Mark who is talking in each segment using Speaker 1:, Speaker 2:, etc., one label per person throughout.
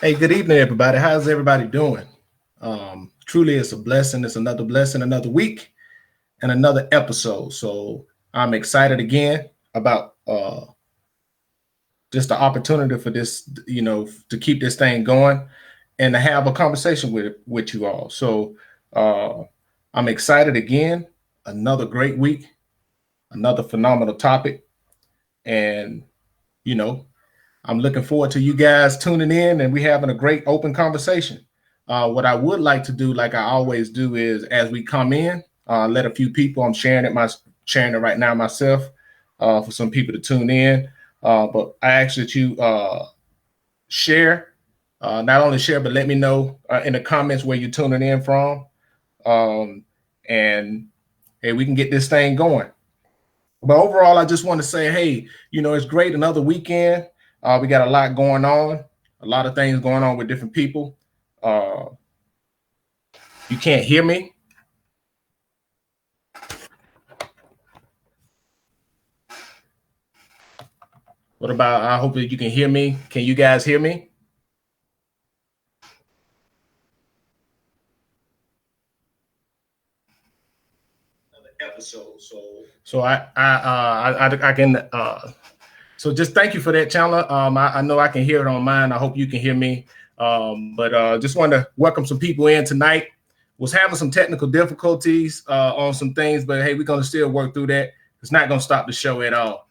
Speaker 1: Hey, good evening, everybody. How's everybody doing? Truly, it's a blessing. It's another blessing, another week, and another episode. So I'm excited again about just the opportunity for this, to keep this thing going and to have a conversation with you all. So uh, I'm excited again. Another great week, another phenomenal topic, and you know, I'm looking forward to you guys tuning in and we having a great open conversation. What I would like to do, like I always do, is as we come in, let a few people. I'm sharing it right now myself for some people to tune in. But I ask that you share, not only share, but let me know in the comments where you're tuning in from, um, and hey, we can get this thing going. But overall, I just want to say, hey, it's great. Another weekend. We got a lot going on, a lot of things going on with different people. Uh, you can't hear me. What about? I hope that you can hear me. Can you guys hear me? Episode. So I can. So just thank you for that, Chandler. I know I can hear it on mine. I hope you can hear me. But just want to welcome some people in tonight. Was having some technical difficulties on some things, but hey, we're gonna still work through that. It's not gonna stop the show at all.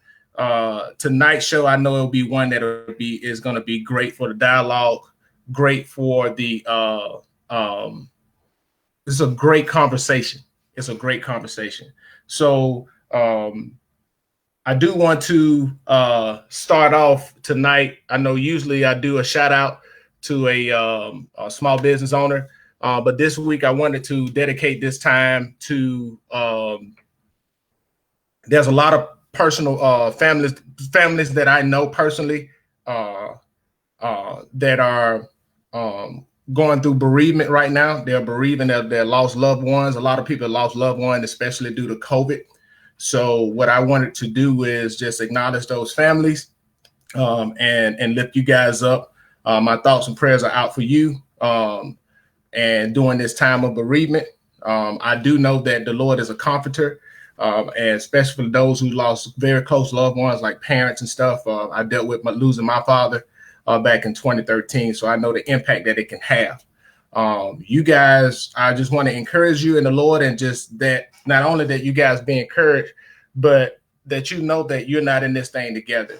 Speaker 1: Tonight's show, I know it'll be one that is gonna be great for the dialogue, great for the. It's a great conversation. It's a great conversation. So I do want to start off tonight. I know usually I do a shout out to a small business owner, but this week I wanted to dedicate this time to. There's a lot of personal families that I know personally that are going through bereavement right now. They're bereaving their lost loved ones. A lot of people lost loved ones, especially due to COVID. So what I wanted to do is just acknowledge those families and lift you guys up. My thoughts and prayers are out for you. And during this time of bereavement, I do know that the Lord is a comforter, and especially for those who lost very close loved ones like parents and stuff. I dealt with losing my father back in 2013, so I know the impact that it can have. You guys, I just want to encourage you in the Lord, and just that not only that you guys be encouraged, but that you know that you're not in this thing together,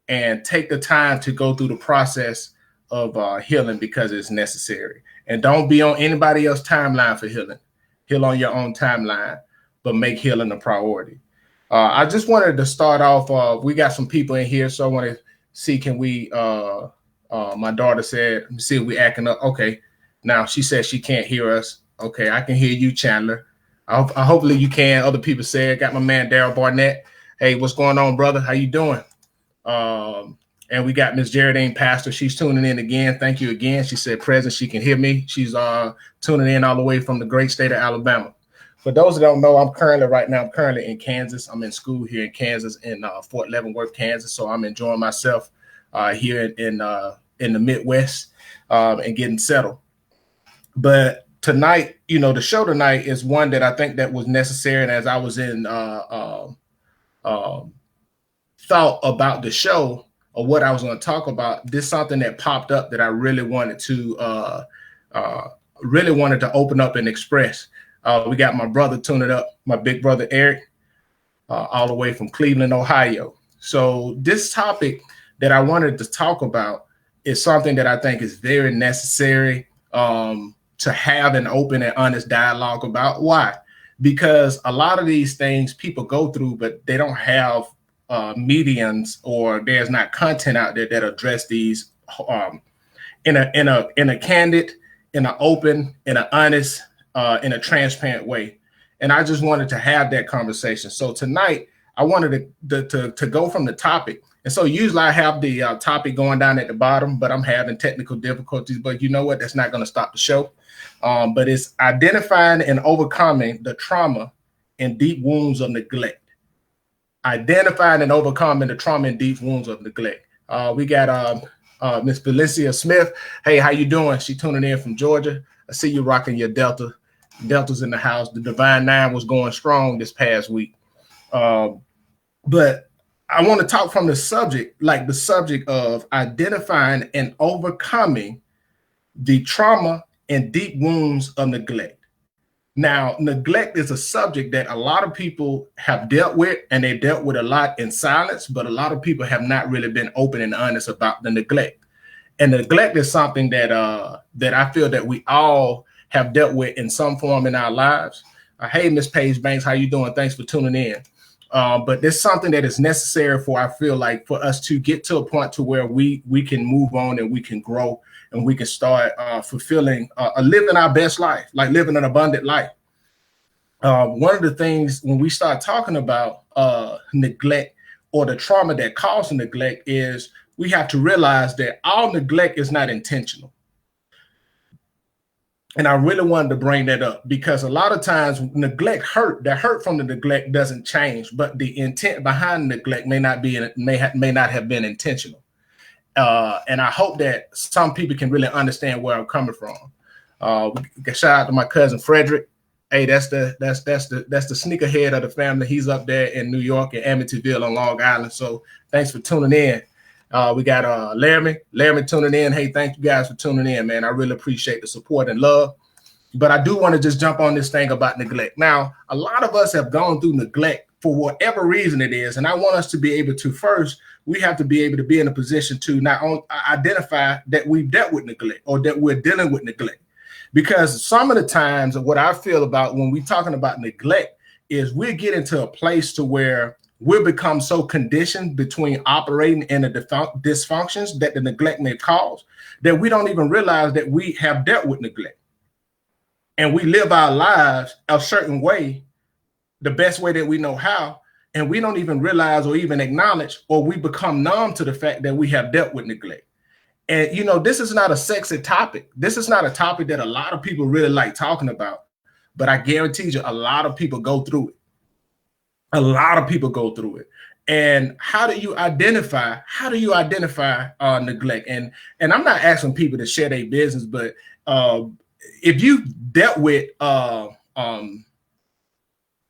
Speaker 1: and take the time to go through the process of healing because it's necessary. And don't be on anybody else's timeline for healing. Heal on your own timeline, but make healing a priority. I just wanted to start off. We got some people in here, so I want to see, can we? My daughter said, let me see if we acting up. Okay. Now she says she can't hear us. Okay, I can hear you, Chandler. Hopefully you can. Other people said, got my man Daryl Barnett. Hey, what's going on, brother? How you doing? And we got Miss Geraldine Pastor. She's tuning in again. Thank you again. She said present. She can hear me. She's tuning in all the way from the great state of Alabama. For those that don't know, I'm currently in Kansas. I'm in school here in Kansas, in Fort Leavenworth, Kansas. So I'm enjoying myself here in the Midwest and getting settled. But tonight, the show tonight is one that I think that was necessary. And as I was in thought about the show or what I was going to talk about, this is something that popped up that I really wanted to open up and express. We got my brother tuning up, my big brother Eric, all the way from Cleveland, Ohio. So this topic that I wanted to talk about is something that I think is very necessary to have an open and honest dialogue about. Why? Because a lot of these things people go through, but they don't have mediums, or there's not content out there that address these in a candid, in an open, in an honest, in a transparent way. And I just wanted to have that conversation. So tonight I wanted to go from the topic. And so usually I have the topic going down at the bottom, but I'm having technical difficulties. But you know what? That's not going to stop the show. But it's identifying and overcoming the trauma and deep wounds of neglect. Identifying and overcoming the trauma and deep wounds of neglect. We got Miss Felicia Smith. Hey, how you doing? She tuning in from Georgia. I see you rocking your Delta. Delta's in the house. The Divine Nine was going strong this past week. But I want to talk from the subject, like the subject of identifying and overcoming the trauma and deep wounds of neglect. Now, neglect is a subject that a lot of people have dealt with, and they dealt with a lot in silence, but a lot of people have not really been open and honest about the neglect. And neglect is something that that I feel that we all have dealt with in some form in our lives. Hey, Miss Paige Banks, how you doing? Thanks for tuning in. But there's something that is necessary for, I feel like, for us to get to a point to where we can move on and we can grow and we can start fulfilling, living our best life, like living an abundant life. One of the things when we start talking about neglect or the trauma that causes neglect is we have to realize that all neglect is not intentional. And I really wanted to bring that up because a lot of times neglect the hurt from the neglect doesn't change, but the intent behind neglect may not have been intentional. And I hope that some people can really understand where I'm coming from. Shout out to my cousin Frederick. Hey, that's the sneakerhead of the family. He's up there in New York in Amityville on Long Island. So thanks for tuning in. We got Laramie tuning in. Hey, thank you guys for tuning in, man. I really appreciate the support and love. But I do want to just jump on this thing about neglect. Now, a lot of us have gone through neglect for whatever reason it is. And I want us to be able to first, we have to be able to be in a position to not only identify that we've dealt with neglect or that we're dealing with neglect. Because some of the times what I feel about when we're talking about neglect is we get into a place to where we'll become so conditioned between operating in the dysfunctions that the neglect may cause that we don't even realize that we have dealt with neglect. And we live our lives a certain way, the best way that we know how, and we don't even realize or even acknowledge, or we become numb to the fact that we have dealt with neglect. And, you know, this is not a sexy topic. This is not a topic that a lot of people really like talking about, but I guarantee you a lot of people go through it. A lot of people go through it. And how do you identify neglect? And I'm not asking people to share their business, but if you dealt with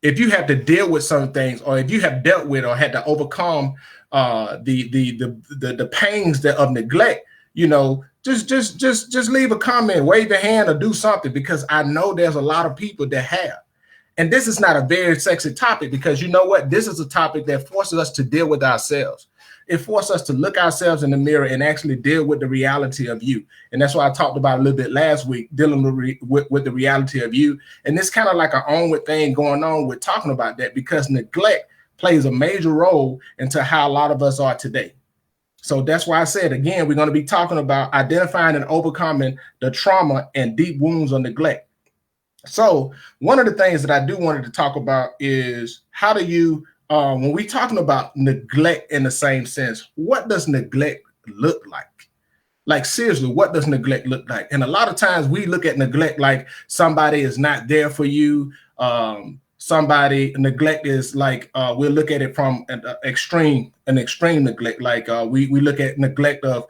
Speaker 1: if you have to deal with some things, or if you have dealt with or had to overcome the pains of neglect, you know, just leave a comment, wave your hand, or do something, because I know there's a lot of people that have. And this is not a very sexy topic, because you know what? This is a topic that forces us to deal with ourselves. It forces us to look ourselves in the mirror and actually deal with the reality of you. And that's why I talked about a little bit last week, dealing with the reality of you. And it's kind of like an onward thing going on with talking about that, because neglect plays a major role into how a lot of us are today. So that's why I said, again, we're going to be talking about identifying and overcoming the trauma and deep wounds of neglect. So one of the things that I do wanted to talk about is how do you, when we're talking about neglect in the same sense, what does neglect look like? Like, seriously, what does neglect look like? And a lot of times we look at neglect like somebody is not there for you. Neglect is like, we'll look at it from an extreme neglect. Like we look at neglect of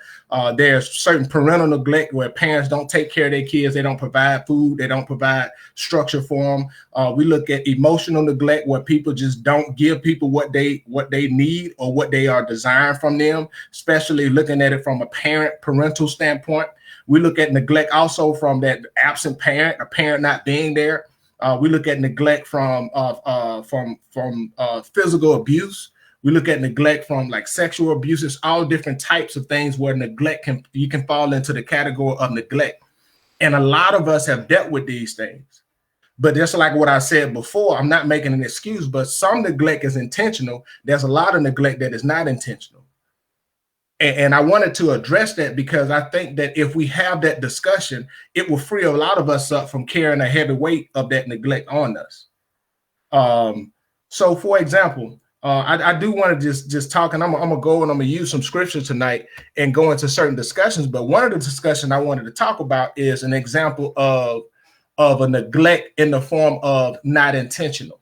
Speaker 1: there's certain parental neglect where parents don't take care of their kids. They don't provide food. They don't provide structure for them. We look at emotional neglect where people just don't give people what they need or what they are designed from them, especially looking at it from a parental standpoint. We look at neglect also from that absent parent, a parent not being there. We look at neglect from physical abuse. We look at neglect from like sexual abuse. It's all different types of things where you can fall into the category of neglect. And a lot of us have dealt with these things. But just like what I said before, I'm not making an excuse, but some neglect is intentional. There's a lot of neglect that is not intentional. And I wanted to address that because I think that if we have that discussion, it will free a lot of us up from carrying a heavy weight of that neglect on us. So, for example, I do want to just talk, and I'm gonna go and I'm gonna use some scripture tonight and go into certain discussions. But one of the discussions I wanted to talk about is an example of a neglect in the form of not intentional.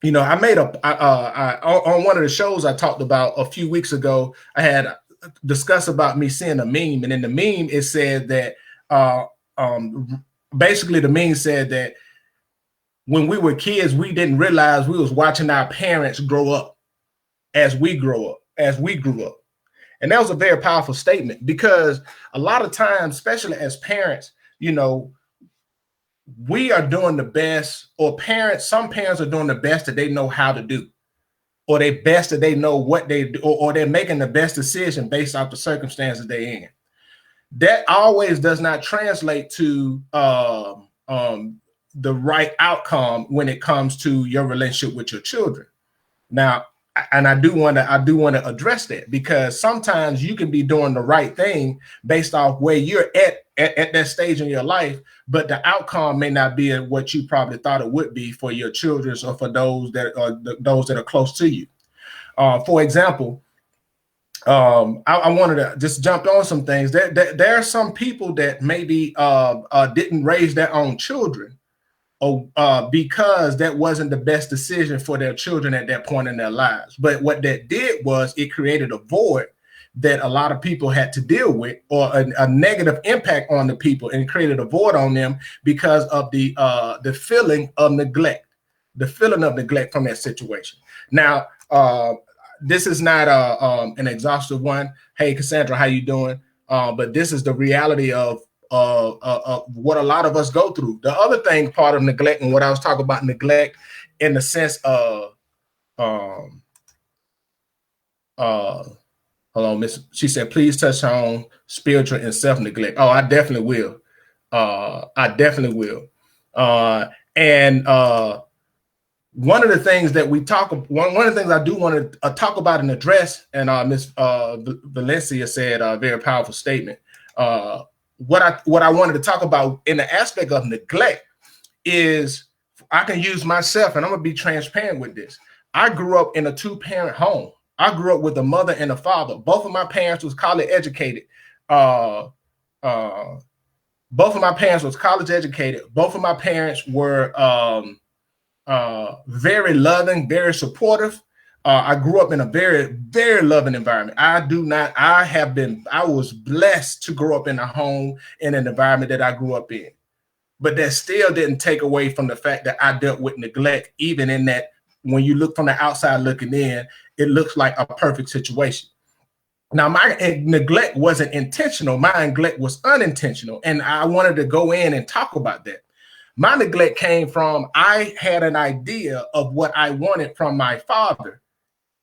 Speaker 1: You know, I made on one of the shows I talked about a few weeks ago. I had discuss about me seeing a meme, and in the meme it said that basically the meme said that when we were kids, we didn't realize we was watching our parents grow up as we grew up. And that was a very powerful statement, because a lot of times, especially as parents, you know, we are doing the best, or some parents are doing the best that they know how to do, or they best that they know what they do, or they're making the best decision based off the circumstances they're in. That always does not translate to the right outcome when it comes to your relationship with your children. Now, and I do want to address that, because sometimes you can be doing the right thing based off where you're at that stage in your life, but the outcome may not be what you probably thought it would be for your children, or for those that are close to you. For example, I wanted to just jump on some things. There are some people that maybe didn't raise their own children, because that wasn't the best decision for their children at that point in their lives. But what that did was it created a void that a lot of people had to deal with, or a negative impact on the people, and created a void on them because of the feeling of neglect, from that situation. Now, this is not an exhaustive one. Hey, Cassandra, how you doing? But this is the reality of what a lot of us go through. The other thing, part of neglect, and what I was talking about neglect in the sense of, hold on, Miss. She said, please touch on spiritual and self-neglect. Oh, I definitely will. And one of the things that one of the things I do want to talk about and address, and Miss Valencia said a very powerful statement. What I wanted to talk about in the aspect of neglect is, I can use myself, and I'm gonna be transparent with this. I grew up in a 2-parent home. I grew up with a mother and a father. Both of my parents was college educated. Both of my parents were very loving, very supportive. I grew up in a very, very loving environment. I was blessed to grow up in a home, in an environment that I grew up in. But that still didn't take away from the fact that I dealt with neglect, even in that, when you look from the outside looking in, it looks like a perfect situation. Now, my neglect wasn't intentional. My neglect was unintentional. And I wanted to go in and talk about that. My neglect came from, I had an idea of what I wanted from my father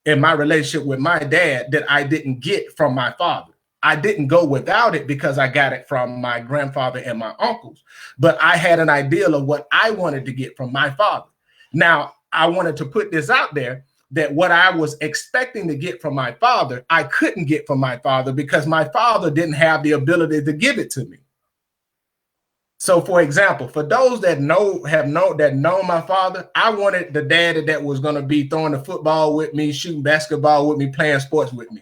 Speaker 1: in my relationship with my dad that I didn't get from my father. I didn't go without it because I got it from my grandfather and my uncles, but I had an ideal of what I wanted to get from my father. Now, I wanted to put this out there, that what I was expecting to get from my father, I couldn't get from my father, because my father didn't have the ability to give it to me. So, for example, for those that know my father, I wanted the daddy that was going to be throwing the football with me, shooting basketball with me, playing sports with me.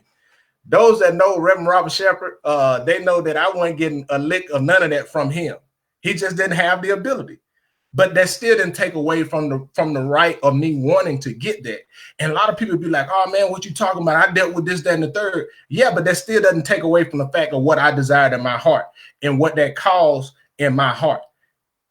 Speaker 1: Those that know Reverend Robert Shepherd, they know that I wasn't getting a lick of none of that from him. He just didn't have the ability. But that still didn't take away from the right of me wanting to get that. And a lot of people be like, oh man, what you talking about? I dealt with this, that, and the third. Yeah, but that still doesn't take away from the fact of what I desired in my heart and what that caused in my heart.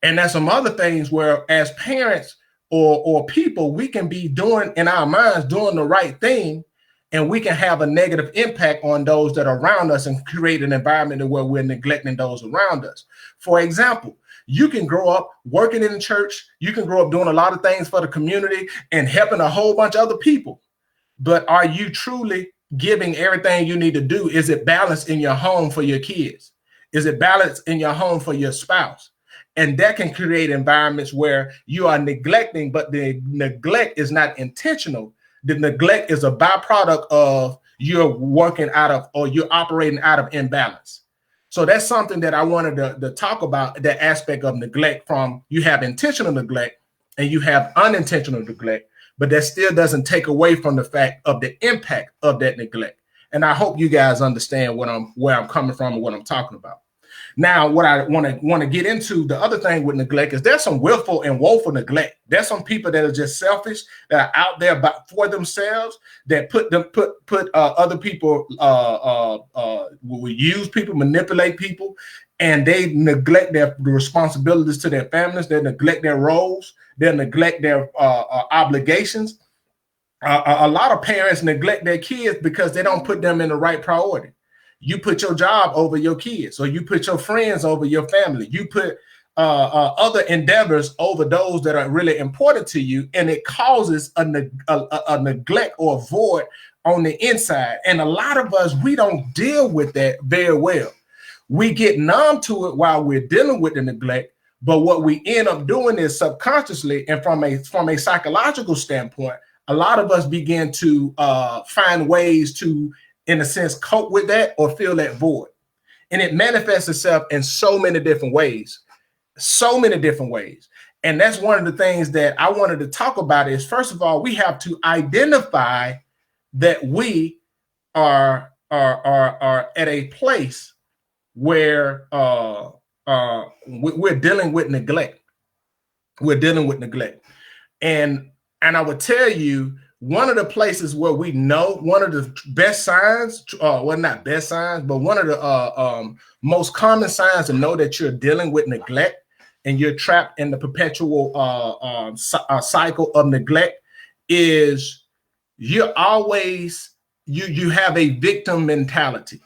Speaker 1: And there's some other things where, as parents or people, we can be doing in our minds, doing the right thing, and we can have a negative impact on those that are around us and create an environment where we're neglecting those around us. For example, you can grow up working in the church. You can grow up doing a lot of things for the community and helping a whole bunch of other people. But are you truly giving everything you need to do? Is it balanced in your home for your kids? Is it balanced in your home for your spouse? And that can create environments where you are neglecting, but the neglect is not intentional. The neglect is a byproduct of you're working out of, or you're operating out of imbalance. So that's something that I wanted to talk about, that aspect of neglect. From, you have intentional neglect and you have unintentional neglect, but that still doesn't take away from the fact of the impact of that neglect. And I hope you guys understand where I'm coming from and what I'm talking about. Now, what I want to get into, the other thing with neglect is there's some willful and woeful neglect. There's some people that are just selfish, that are out there for themselves, that put other people, will use people, manipulate people, and they neglect the responsibilities to their families. They neglect their roles. They neglect their obligations. A lot of parents neglect their kids because they don't put them in the right priority. You put your job over your kids, or you put your friends over your family. You put other endeavors over those that are really important to you, and it causes a neglect or a void on the inside. And a lot of us, we don't deal with that very well. We get numb to it while we're dealing with the neglect, but what we end up doing is subconsciously, and from a psychological standpoint, a lot of us begin to find ways to, in a sense, cope with that or fill that void. And it manifests itself in so many different ways. And that's one of the things that I wanted to talk about is, first of all, we have to identify that we are at a place where we're dealing with neglect. And I would tell you, one of the places where we know, one of the best signs, well, not best signs, but one of the most common signs to know that you're dealing with neglect and you're trapped in the perpetual cycle of neglect is you're always, you have a victim mentality.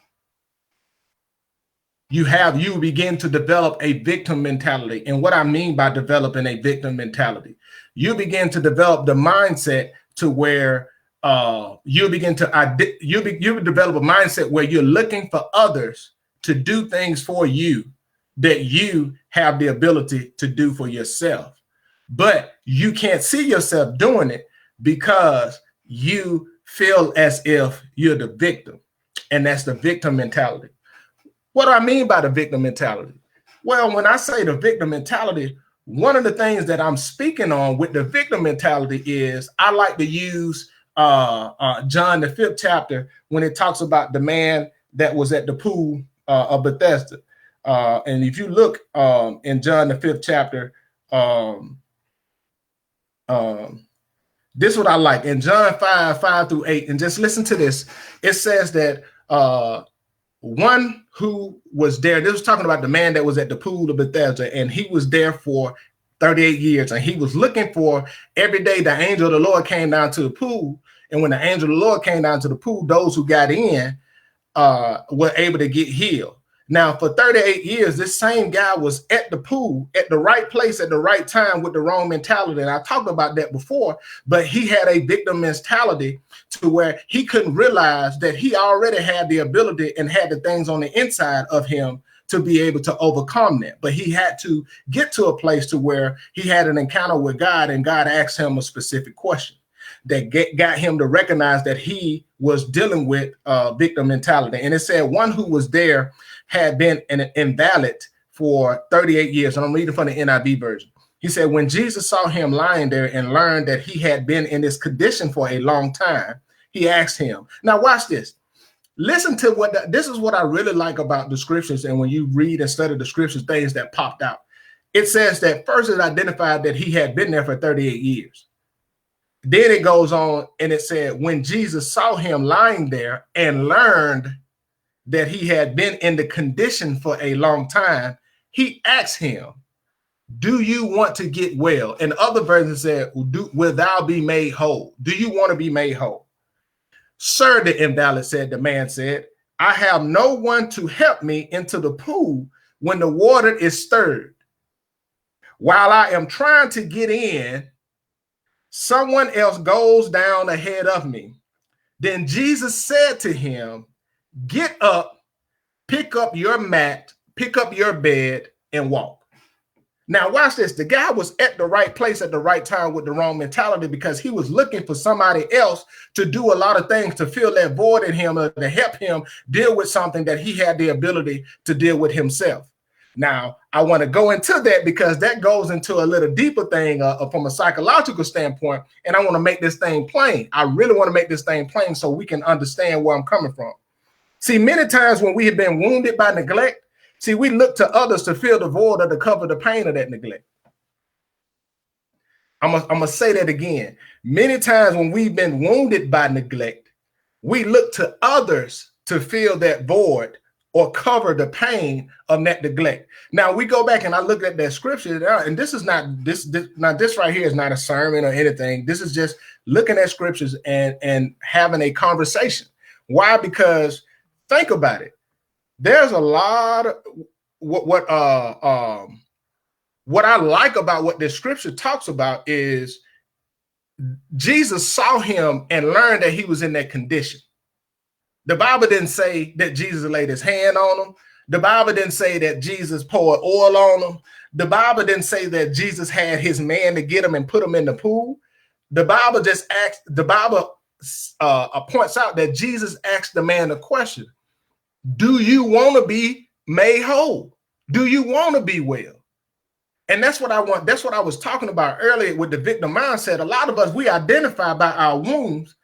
Speaker 1: You begin to develop a victim mentality. And what I mean by developing a victim mentality, you begin to develop the mindset to where you begin to you develop a mindset where you're looking for others to do things for you that you have the ability to do for yourself, but you can't see yourself doing it because you feel as if you're the victim, and that's the victim mentality. What do I mean by the victim mentality? Well, when I say the victim mentality, one of the things that I'm speaking on with the victim mentality is I like to use John, the 5th chapter, when it talks about the man that was at the pool of Bethesda. And if you look in John, the 5th chapter, this is what I like. In John 5:5-8, and just listen to this. It says that one who was there, this was talking about the man that was at the pool of Bethesda, and he was there for 38 years, and he was looking for, every day the angel of the Lord came down to the pool, and when the angel of the Lord came down to the pool, those who got in were able to get healed. Now, for 38 years, this same guy was at the pool, at the right place at the right time with the wrong mentality. And I talked about that before, but he had a victim mentality to where he couldn't realize that he already had the ability and had the things on the inside of him to be able to overcome that. But he had to get to a place to where he had an encounter with God, and God asked him a specific question that got him to recognize that he was dealing with victim mentality. And it said one who was there had been an invalid for 38 years. And I'm reading from the NIV version. He said, when Jesus saw him lying there and learned that he had been in this condition for a long time, he asked him. Now watch this. Listen to what this is what I really like about the scriptures. And when you read and study the scriptures, things that popped out. It says that first it identified that he had been there for 38 years. Then it goes on and it said, when Jesus saw him lying there and learned that he had been in the condition for a long time, he asked him, do you want to get well? And other versions said, will thou be made whole? Do you want to be made whole? Sir, the invalid said, the man said, I have no one to help me into the pool when the water is stirred. While I am trying to get in, someone else goes down ahead of me. Then Jesus said to him, get up, pick up your mat, pick up your bed, and walk. Now, watch this. The guy was at the right place at the right time with the wrong mentality because he was looking for somebody else to do a lot of things to fill that void in him, or to help him deal with something that he had the ability to deal with himself. Now, I want to go into that because that goes into a little deeper thing from a psychological standpoint, and I want to make this thing plain. I really want to make this thing plain so we can understand where I'm coming from. See, many times when we have been wounded by neglect, See, we look to others to fill the void or to cover the pain of that neglect. I'm gonna say that again. Many times when we've been wounded by neglect, we look to others to fill that void or cover the pain of that neglect. Now we go back and I look at that scripture, and this is not this right here is not a sermon or anything. This is just looking at scriptures and having a conversation. Why? Because think about it. There's a lot of what I like about what this scripture talks about is Jesus saw him and learned that he was in that condition. The Bible didn't say that Jesus laid his hand on him. The Bible didn't say that Jesus poured oil on him. The Bible didn't say that Jesus had his man to get him and put him in the pool. The Bible just asked, the Bible points out that Jesus asked the man a question. Do you want to be made whole? Do you want to be well? And that's what I want. That's what I was talking about earlier with the victim mindset. A lot of us, we identify by our wounds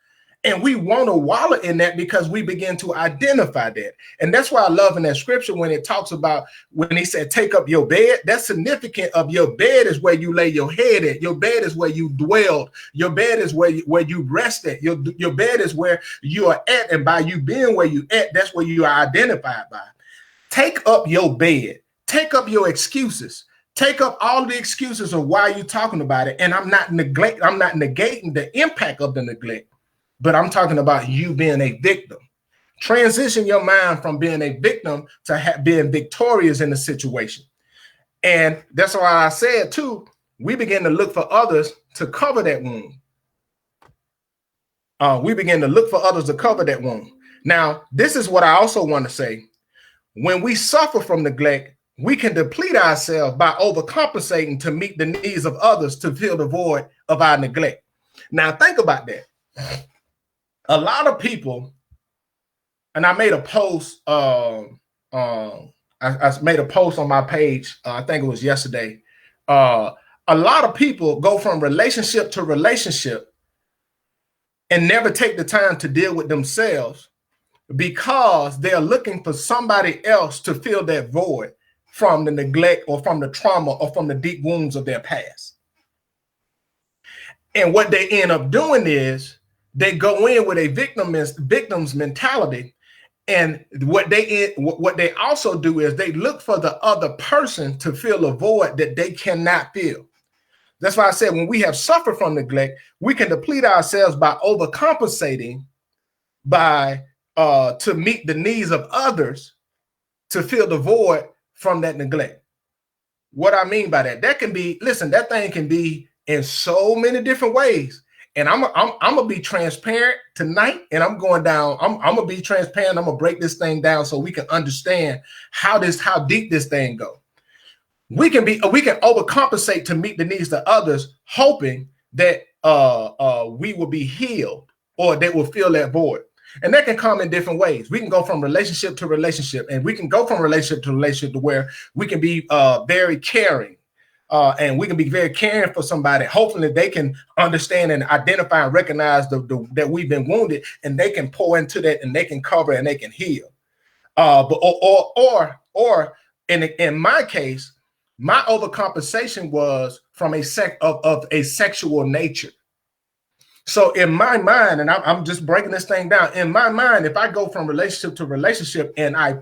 Speaker 1: and we want to wallow in that because we begin to identify that. And that's why I love in that scripture when it talks about, when he said, take up your bed, that's significant of your bed is where you lay your head at. Your bed is where you dwelled. Your bed is where you rest at. Your bed is where you are at. And by you being where you at, that's where you are identified by. Take up your bed. Take up your excuses. Take up all the excuses of why you're talking about it. And I'm not negating the impact of the neglect, but I'm talking about you being a victim. Transition your mind from being a victim to being victorious in the situation. And that's why I said too, we begin to look for others to cover that wound. We begin to look for others to cover that wound. Now, this is what I also want to say. When we suffer from neglect, we can deplete ourselves by overcompensating to meet the needs of others to fill the void of our neglect. Now, think about that. A lot of people, and I made a post, I made a post on my page, I think it was yesterday. A lot of people go from relationship to relationship and never take the time to deal with themselves because they're looking for somebody else to fill that void from the neglect or from the trauma or from the deep wounds of their past. And what they end up doing is they go in with a victim's mentality. And what they also do is they look for the other person to fill a void that they cannot fill. That's why I said when we have suffered from neglect, we can deplete ourselves by overcompensating by to meet the needs of others to fill the void from that neglect. What I mean by that can be, listen, that thing can be in so many different ways. And I'm gonna be transparent tonight, and I'm going down. I'm gonna be transparent. I'm gonna break this thing down so we can understand how deep this thing goes. We can overcompensate to meet the needs of others, hoping that we will be healed or they will fill that void. And that can come in different ways. We can go from relationship to relationship, and we can go from relationship to relationship to where we can be very caring. And we can be very caring for somebody. Hopefully they can understand and identify and recognize that we've been wounded, and they can pour into that and they can cover and they can heal. Or in my case, my overcompensation was from a sexual nature. So in my mind, and I'm just breaking this thing down, in my mind, if I go from relationship to relationship and I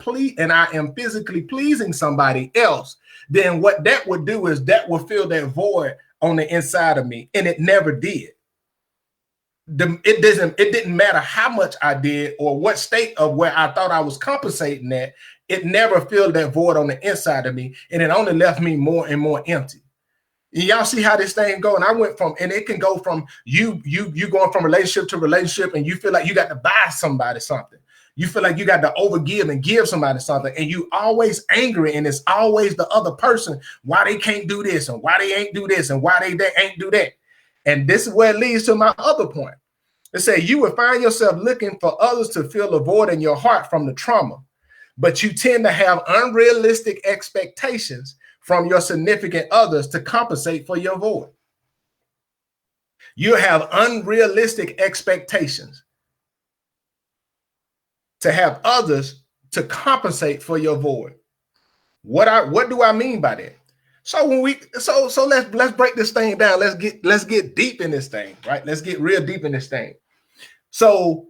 Speaker 1: am physically pleasing somebody else, then what that would do is that will fill that void on the inside of me. And it never did. It didn't matter how much I did or what state of where I thought I was compensating at. It never filled that void on the inside of me. And it only left me more and more empty. Y'all see how this thing go? And I went from, and it can go from you going from relationship to relationship, and you feel like you got to buy somebody something. You feel like you got to overgive and give somebody something, and you always angry, and it's always the other person, why they can't do this, and why they ain't do this, and why they ain't do that. And this is where it leads to my other point. It says you will find yourself looking for others to fill a void in your heart from the trauma, but you tend to have unrealistic expectations from your significant others to compensate for your void. You have unrealistic expectations to have others to compensate for your void. What do I mean by that? So when we so let's break this thing down. Let's get deep in this thing, right? Let's get real deep in this thing. So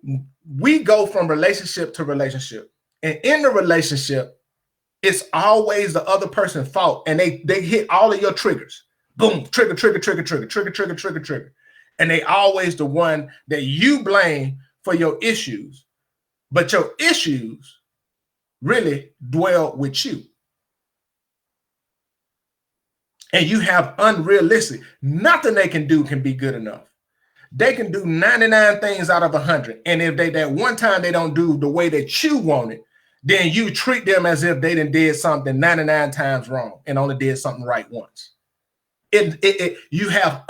Speaker 1: we go from relationship to relationship, and in the relationship, it's always the other person's fault, and they hit all of your triggers. Boom, trigger, trigger, trigger, trigger, trigger, trigger, trigger, trigger, and they always the one that you blame for your issues, but your issues really dwell with you. And you have unrealistic, nothing they can do can be good enough. They can do 99 things out of 100. And if they that one time they don't do the way that you want it, then you treat them as if they did something 99 times wrong and only did something right once. You have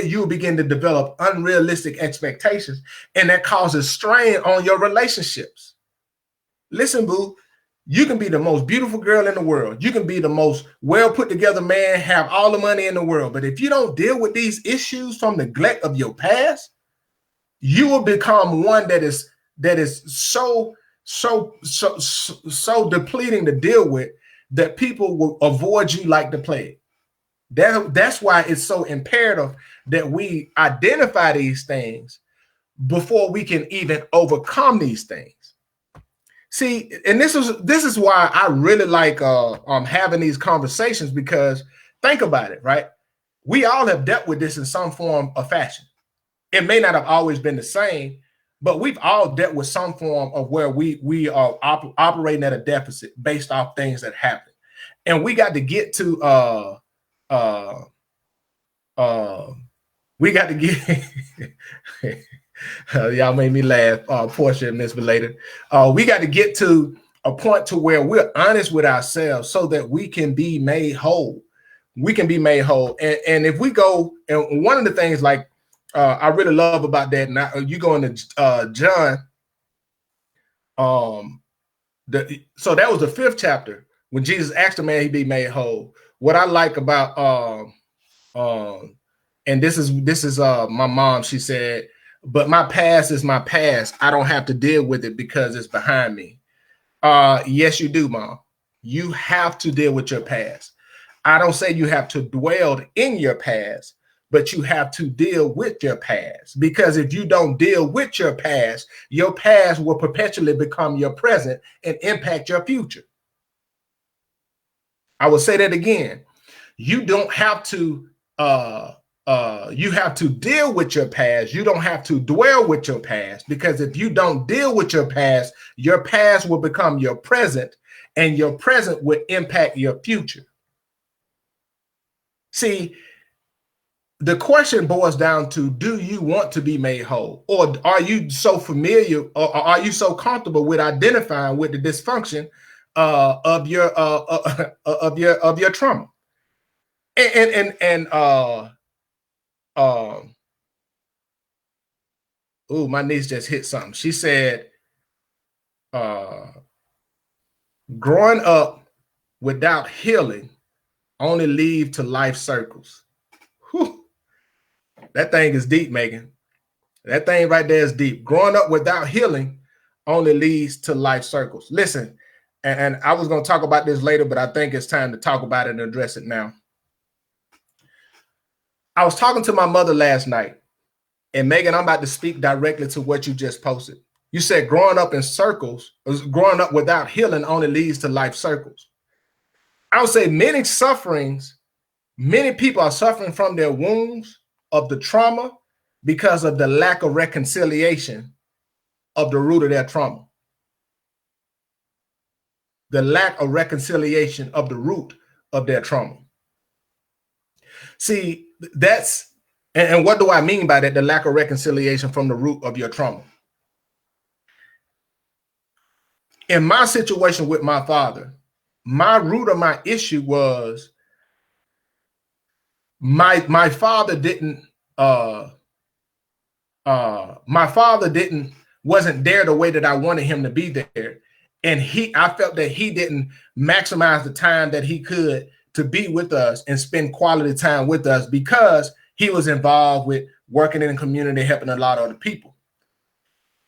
Speaker 1: you begin to develop unrealistic expectations, and that causes strain on your relationships. Listen, boo, you can be the most beautiful girl in the world. You can be the most well put together man, have all the money in the world. But if you don't deal with these issues from neglect of your past, you will become one that is so depleting to deal with that people will avoid you like the plague. That's why it's so imperative that we identify these things before we can even overcome these things. See, and this is why I really like having these conversations, because think about it, right? We all have dealt with this in some form or fashion. It may not have always been the same, but we've all dealt with some form of where we are operating at a deficit based off things that happen. And we got to get to y'all made me laugh, Portia and Miss Belated. We got to get to a point to where we're honest with ourselves so that we can be made whole. We can be made whole. And if we go, and one of the things like I really love about that, now you go into John, so that was the 5th chapter when Jesus asked the man he be made whole. What I like about and this is my mom, she said, but my past is my past. I don't have to deal with it because it's behind me. Yes, you do, Mom. You have to deal with your past. I don't say you have to dwell in your past, but you have to deal with your past, because if you don't deal with your past will perpetually become your present and impact your future. I will say that again. You don't have to you have to deal with your past. You don't have to dwell with your past, because if you don't deal with your past will become your present, and your present will impact your future. See, the question boils down to, do you want to be made whole? Or are you so familiar, or are you so comfortable with identifying with the dysfunction of your trauma? Oh, my niece just hit something. She said, growing up without healing only lead to life circles. Whew. That thing is deep, Megan. That thing right there is deep. Growing up without healing only leads to life circles. Listen, and I was going to talk about this later, but I think it's time to talk about it and address it now. I was talking to my mother last night, and Megan, I'm about to speak directly to what you just posted. You said growing up in circles, growing up without healing only leads to life circles. I would say many people are suffering from their wounds of the trauma because of the lack of reconciliation of the root of their trauma. The lack of reconciliation of the root of their trauma. See, that's, and what do I mean by that? The lack of reconciliation from the root of your trauma. In my situation with my father, my root of my issue was my father wasn't there the way that I wanted him to be there. And I felt that he didn't maximize the time that he could to be with us and spend quality time with us, because he was involved with working in the community, helping a lot of other people.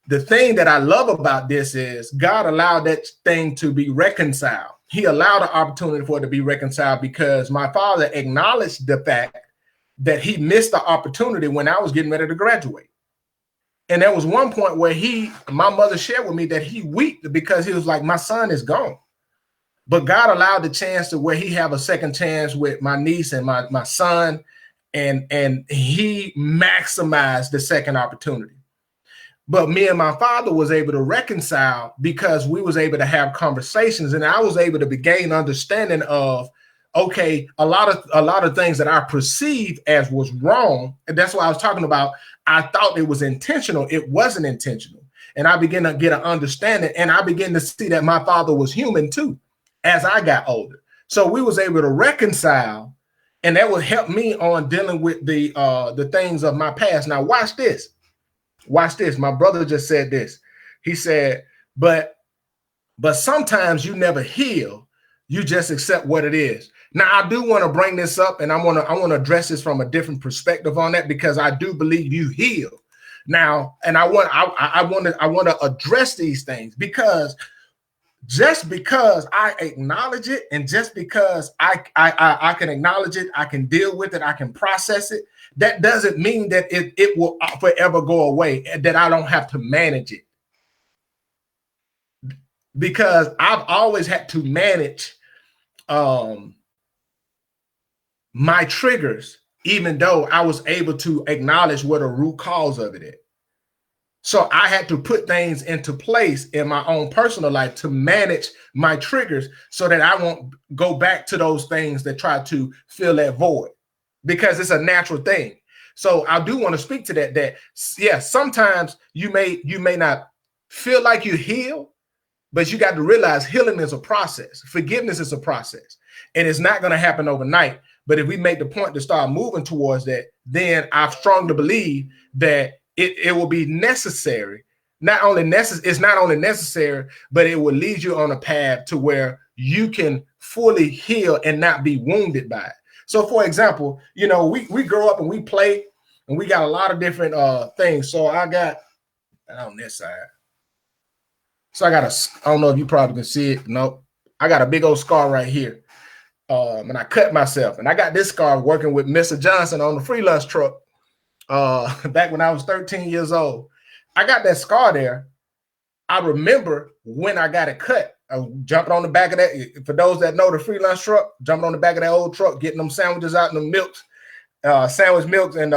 Speaker 1: The thing that I love about this is God allowed that thing to be reconciled. he allowed an opportunity for it to be reconciled because my father acknowledged the fact that he missed the opportunity when I was getting ready to graduate. And there was one point where my mother shared with me that he wept because he was like, my son is gone. But God allowed the chance to where he have a second chance with my niece and my son, and he maximized the second opportunity. But me and my father was able to reconcile because we was able to have conversations, and I was able to gain understanding of, okay, a lot of things that I perceived as was wrong. And that's why I was talking about, I thought it was intentional. It wasn't intentional. And I began to get an understanding, and I began to see that my father was human too as I got older. So we was able to reconcile, and that would help me on dealing with the things of my past. Now watch this. Watch this. My brother just said this. He said, but sometimes you never heal. You just accept what it is. Now, I do want to bring this up, and I want to address this from a different perspective on that, because I do believe you heal. Now, and I want to address these things, because just because I acknowledge it, and just because I can acknowledge it, I can deal with it, I can process it, that doesn't mean that it will forever go away, that I don't have to manage it. Because I've always had to manage my triggers, even though I was able to acknowledge what a root cause of it is. So I had to put things into place in my own personal life to manage my triggers so that I won't go back to those things that try to fill that void, because it's a natural thing. So I do want to speak to that yeah, sometimes you may not feel like you heal, but you got to realize healing is a process. Forgiveness is a process, and it's not going to happen overnight. But if we make the point to start moving towards that, then I strongly believe that it will be necessary. It's not only necessary, but it will lead you on a path to where you can fully heal and not be wounded by it. So, for example, we grow up and we play, and we got a lot of different things. So I got on this side. So I don't know if you probably can see it. Nope. I got a big old scar right here. And I cut myself. And I got this scar working with Mr. Johnson on the free lunch truck back when I was 13 years old. I got that scar there. I remember when I got it cut. I was jumping on the back of that. For those that know the free lunch truck, jumping on the back of that old truck, getting them sandwiches out and the milks, sandwich milks, and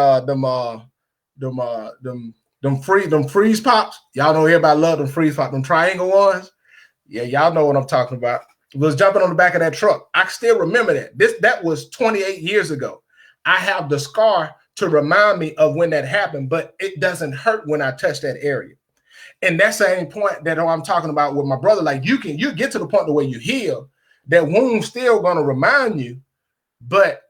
Speaker 1: them freeze pops. Y'all know everybody love them freeze pops, them triangle ones. Yeah, y'all know what I'm talking about. Was jumping on the back of that truck. I still remember that. That was 28 years ago. I have the scar to remind me of when that happened, but it doesn't hurt when I touch that area. And that's the same point that I'm talking about with my brother. Like you get to the point where you heal, that wound's still gonna remind you, but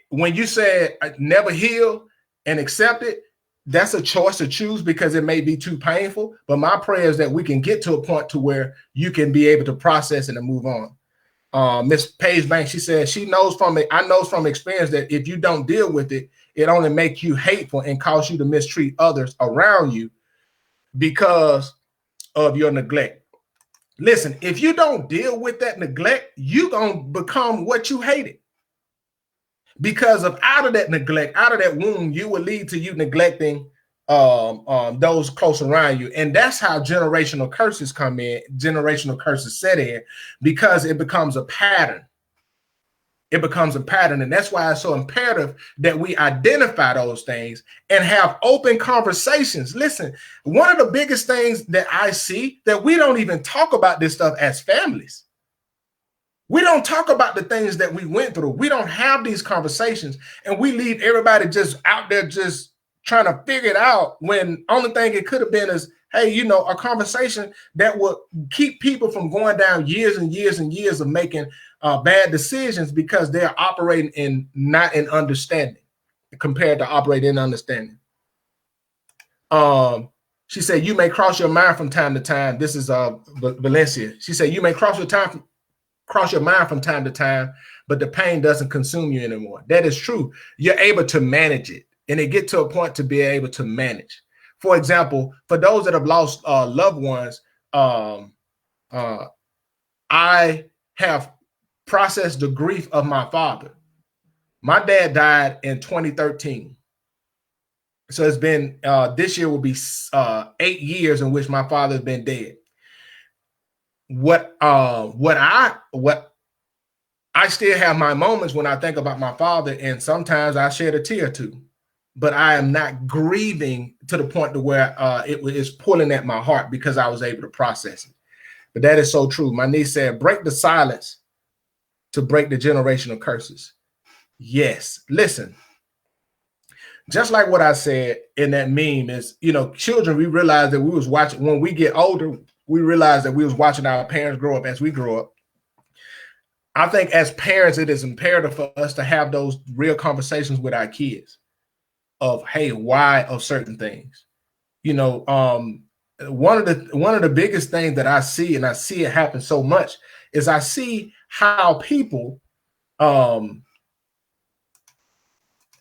Speaker 1: when you say never heal and accept it, that's a choice to choose, because it may be too painful. But my prayer is that we can get to a point to where you can be able to process it and move on. Miss Paige Banks, she said I know from experience that if you don't deal with it, it only makes you hateful and cause you to mistreat others around you because of your neglect. Listen, if you don't deal with that neglect, you're gonna become what you hated. Because out of that neglect, out of that wound, you will lead to you neglecting those close around you. And that's how generational curses come in, generational curses set in, because it becomes a pattern. It becomes a pattern. And that's why it's so imperative that we identify those things and have open conversations. Listen, one of the biggest things that I see, that we don't even talk about this stuff as families. We don't talk about the things that we went through. We don't have these conversations, and we leave everybody just out there just trying to figure it out, when only thing it could have been is, hey, a conversation that would keep people from going down years and years and years of making bad decisions, because they're operating not in understanding compared to operating in understanding. She said, you may cross your mind from time to time. This is Valencia. She said, you may cross your mind from time to time, but the pain doesn't consume you anymore. That is true. You're able to manage it, and it get to a point to be able to manage. For example, for those that have lost loved ones, I have processed the grief of my father. My dad died in 2013. So it's been, this year will be 8 years in which my father has been dead. What I still have my moments when I think about my father, and sometimes I shed a tear too, but I am not grieving to the point to where it is pulling at my heart because I was able to process it. But that is so true. My niece said, break the silence to break the generational curses. Yes. Listen, just like what I said in that meme is, children, we realize that we was watching, when we get older, we realize that we was watching our parents grow up as we grow up. I think as parents, it is imperative for us to have those real conversations with our kids of, hey, why of certain things. One of the biggest things that I see, and I see it happen so much, is I see how people,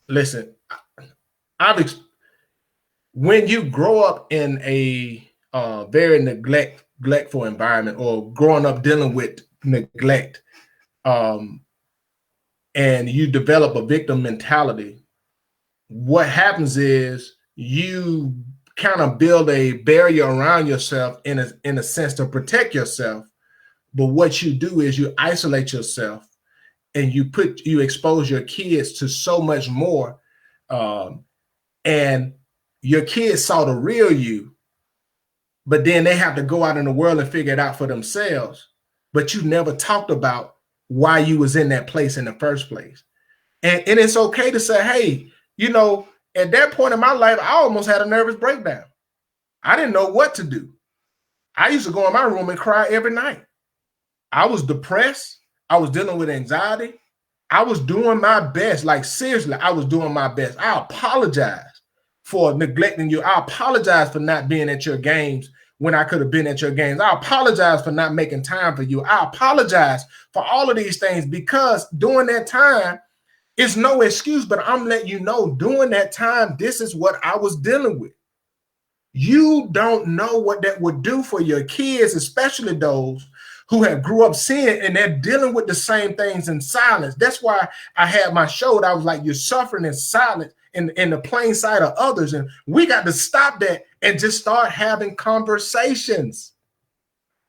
Speaker 1: listen, when you grow up in a very neglectful environment, or growing up dealing with neglect, and you develop a victim mentality, what happens is you kind of build a barrier around yourself in a sense to protect yourself. But what you do is you isolate yourself, and you expose your kids to so much more. And your kids saw the real you, but then they have to go out in the world and figure it out for themselves. But you never talked about why you was in that place in the first place. And it's okay to say, hey, at that point in my life, I almost had a nervous breakdown. I didn't know what to do. I used to go in my room and cry every night. I was depressed. I was dealing with anxiety. I was doing my best. Like, seriously, I was doing my best. I apologize for neglecting you. I apologize for not being at your games when I could have been at your games. I apologize for not making time for you. I apologize for all of these things, because during that time, it's no excuse, but I'm letting you know, during that time, this is what I was dealing with. You don't know what that would do for your kids, especially those who have grew up seeing, and they're dealing with the same things in silence. That's why I had my show that I was like, you're suffering in silence in the plain sight of others. And we got to stop that and just start having conversations.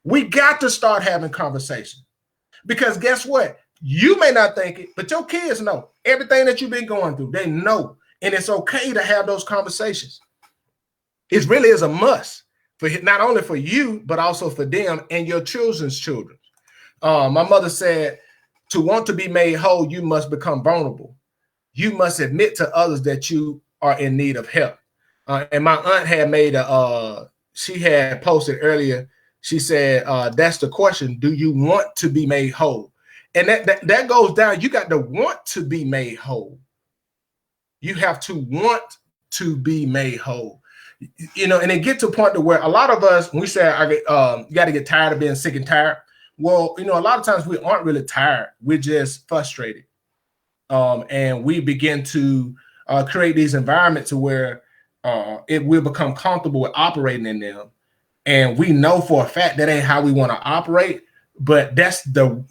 Speaker 1: We got to start having conversations, because guess what? You may not think it, but your kids know everything that you've been going through. They know, and it's okay to have those conversations. It really is a must, for not only for you, but also for them and your children's children. My mother said, to want to be made whole, you must become vulnerable. You must admit to others that you are in need of help. And my aunt had she had posted earlier, she said, that's the question. Do you want to be made whole? And that goes down. You got to want to be made whole. You have to want to be made whole. And it gets to a point to where a lot of us, when we say, you got to get tired of being sick and tired. Well, a lot of times we aren't really tired. We're just frustrated. And we begin to create these environments to where it will become comfortable with operating in them. And we know for a fact that ain't how we want to operate, but that's the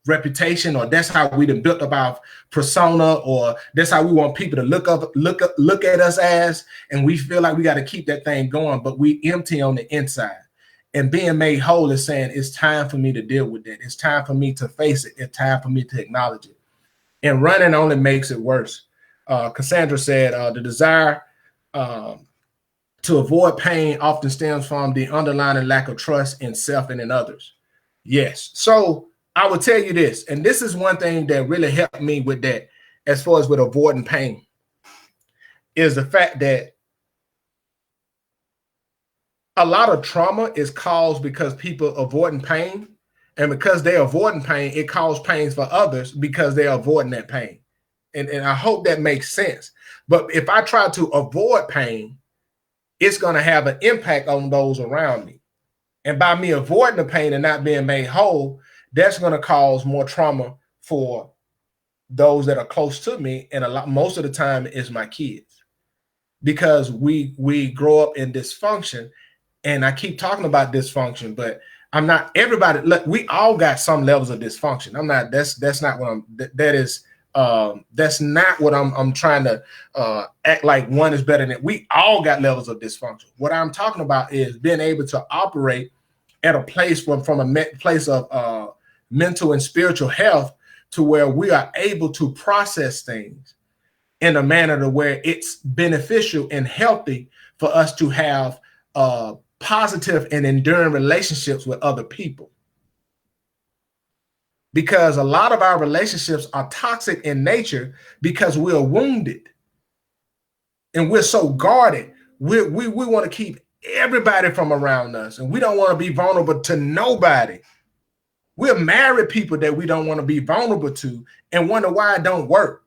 Speaker 1: reputation, or that's how we done built up our persona, or that's how we want people to look at us as, and we feel like we got to keep that thing going, but we empty on the inside. And being made whole is saying, it's time for me to deal with it. It's time for me to face it. It's time for me to acknowledge it. And running only makes it worse. Cassandra said, the desire to avoid pain often stems from the underlying lack of trust in self and in others. Yes. So I would tell you this, and this is one thing that really helped me with that, as far as with avoiding pain, is the fact that a lot of trauma is caused because people avoiding pain, and because they're avoiding pain, it causes pains for others because they're avoiding that pain. And I hope that makes sense. But if I try to avoid pain, it's going to have an impact on those around me. And by me avoiding the pain and not being made whole, that's going to cause more trauma for those that are close to me. And most of the time is my kids, because we grow up in dysfunction. And I keep talking about dysfunction, but I'm not everybody. Look, we all got some levels of dysfunction. I'm not. That's not what I'm. That is. That's not what I'm trying to act like one is better than. We all got levels of dysfunction. What I'm talking about is being able to operate at a place from a place of mental and spiritual health to where we are able to process things in a manner to where it's beneficial and healthy for us to have positive and enduring relationships with other people. Because a lot of our relationships are toxic in nature because we're wounded and we're so guarded. We want to keep everybody from around us, and we don't want to be vulnerable to nobody. We're married people that we don't want to be vulnerable to and wonder why it don't work.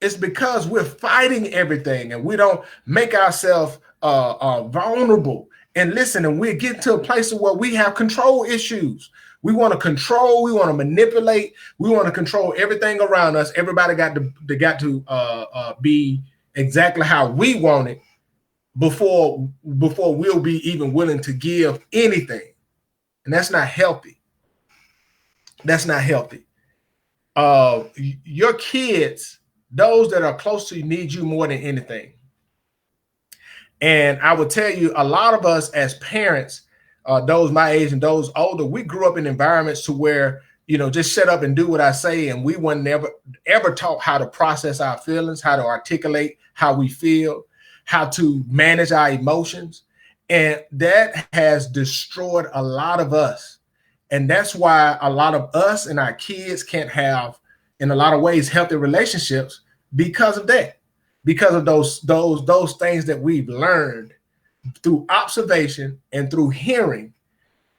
Speaker 1: It's because we're fighting everything and we don't make ourselves vulnerable. And listen, and we're getting to a place where we have control issues. We want to control, we want to manipulate, we want to control everything around us. Everybody got to be exactly how we want it before we'll be even willing to give anything. And that's not healthy. That's not healthy. Your kids, those that are close to you, need you more than anything. And I would tell you, a lot of us as parents, those my age and those older, we grew up in environments to where, just shut up and do what I say. And we weren't ever taught how to process our feelings, how to articulate how we feel, how to manage our emotions. And that has destroyed a lot of us. And that's why a lot of us and our kids can't have, in a lot of ways, healthy relationships because of that. Because of those things that we've learned through observation and through hearing